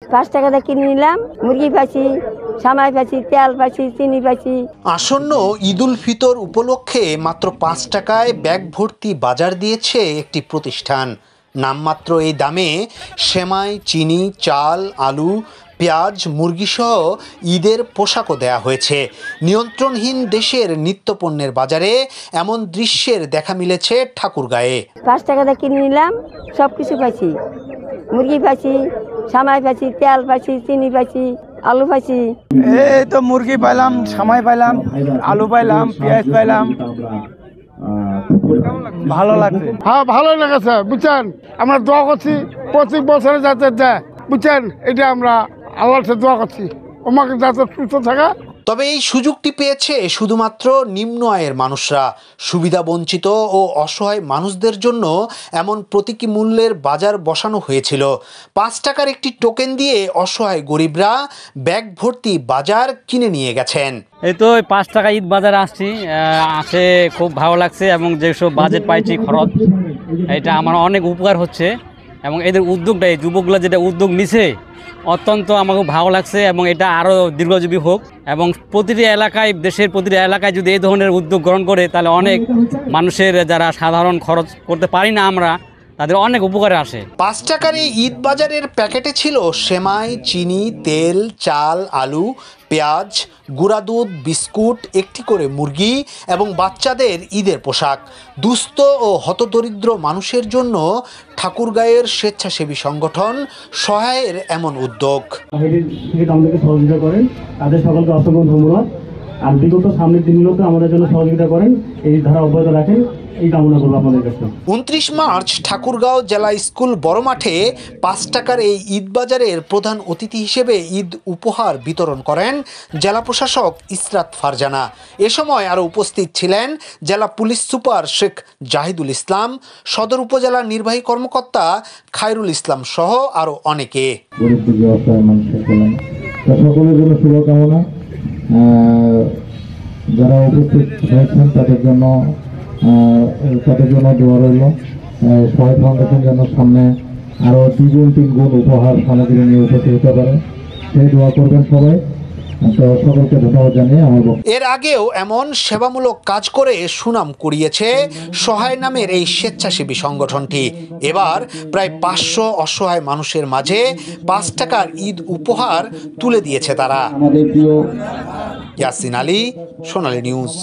5 টাকাতে কিনে নিলাম, মুরগি পাইছি, সামাই পাইছি, তেল পাইছি, চিনি পাইছি। আসন্ন ঈদুল ফিতর উপলক্ষে মাত্র 5 টাকায় ব্যাগ ভর্তি বাজার দিয়েছে একটি প্রতিষ্ঠান। নামমাত্র এই দামে সেমাই, চিনি, চাল, আলু, পেঁয়াজ, মুরগিসহ ঈদের পোশাকও দেয়া হয়েছে। নিয়ন্ত্রণহীন দেশের নিত্যপণ্যের বাজারে এমন দৃশ্যের দেখা মিলেছে ঠাকুরগাঁয়ে। 5 টাকাতে কিনে নিলাম, সব কিছু পাইছি, মুরগি পাইছি, সামাই পাইছি, তেল পাইছি, চিনি পাইছি, আলু পাইছি। এই তো মুরগি পাইলাম, সামাই পাইলাম, আলু পাইলাম, পেঁয়াজ পাইলাম। ভালো লাগছে। হ্যাঁ, ভালো লেগেছে বুঝছেন। আমরা দোয়া করছি 25 বছরে যাতে দেয় বুঝছেন, এটা আমরা আল্লাহর কাছে দোয়া করছি আমাকে যাতে সুস্থ থাকা। তবে এই সুযোগটি পেয়েছে শুধুমাত্র নিম্ন আয়ের মানুষরা। সুবিধা বঞ্চিত ও অসহায় মানুষদের জন্য এমন প্রতীকী মূল্যের বাজার বসানো হয়েছিল। 5 টাকার একটি টোকেন দিয়ে অসহায় গরিবরা ব্যাগ ভর্তি বাজার কিনে নিয়ে গেছেন। এই তো 5 টাকা ঈদ বাজারে আসছি, আসে খুব ভালো লাগছে এবং যেসব বাজেট পাইছি খরচ, এটা আমার অনেক উপকার হচ্ছে এবং এদের উদ্যোগটা, এই যুবকগুলো যেটা উদ্যোগ নিছে অত্যন্ত আমাকে ভালো লাগছে এবং এটা আরও দীর্ঘজীবী হোক এবং প্রতিটি এলাকায়, দেশের প্রতিটি এলাকায় যদি এই ধরনের উদ্যোগ গ্রহণ করে তাহলে অনেক মানুষের, যারা সাধারণ খরচ করতে পারি না আমরা, তাদের অনেক উপকারে আসে। 5 টাকার এই ঈদ বাজারের প্যাকেটে ছিল সেমাই, চিনি, তেল, চাল, আলু, পেঁয়াজ, গুঁড়া দুধ, বিস্কুট, একটি করে মুরগি এবং বাচ্চাদের ঈদের পোশাক। দুস্থ ও হতদরিদ্র মানুষের জন্য ঠাকুরগাঁয়ের স্বেচ্ছাসেবী সংগঠন সহায়ের এমন উদ্যোগ। আমাদেরকে সহযোগিতা করেন, তাদের সকলকে অসংখ্য ধন্যবাদ। আর বিগত সামনের দিনগুলোতে আমাদের জন্য সহযোগিতা করেন, এই ধারা অব্যাহত রাখেন, এই কামনা করবো আপনাদের কাছে। 29 মার্চ ঠাকুরগাঁও জেলা স্কুল বড় মাঠে 5 টাকার এই ঈদ বাজারের প্রধান অতিথি হিসেবে ঈদ উপহার বিতরণ করেন জেলা প্রশাসক ইসরাত ফারজানা। এ সময় আরও উপস্থিত ছিলেন জেলা পুলিশ সুপার শেখ জাহিদুল ইসলাম, সদর উপজেলা নির্বাহী কর্মকর্তা খায়রুল ইসলাম সহ আরও অনেকে। সকলের জন্য শুভকামনা। যারা উপস্থিত হয়েছেন তাদের জন্য দোয়া রইল। সহায় ফাউন্ডেশন যেন সামনে আরো 2 গুণ 3 গুণ উপহার সামগ্রী নিয়ে উপস্থিত হতে পারে, সেই দোয়া করবেন সবাই। সকলকে ধন্যবাদ জানিয়ে আমার। এর আগেও এমন সেবামূলক কাজ করে সুনাম কুড়িয়েছে সহায় নামের এই স্বেচ্ছাসেবী সংগঠনটি। এবার প্রায় 500 অসহায় মানুষের মাঝে 5 টাকার ঈদ উপহার তুলে দিয়েছে তারা। ইয়াসিন আলী, সোনালী নিউজ।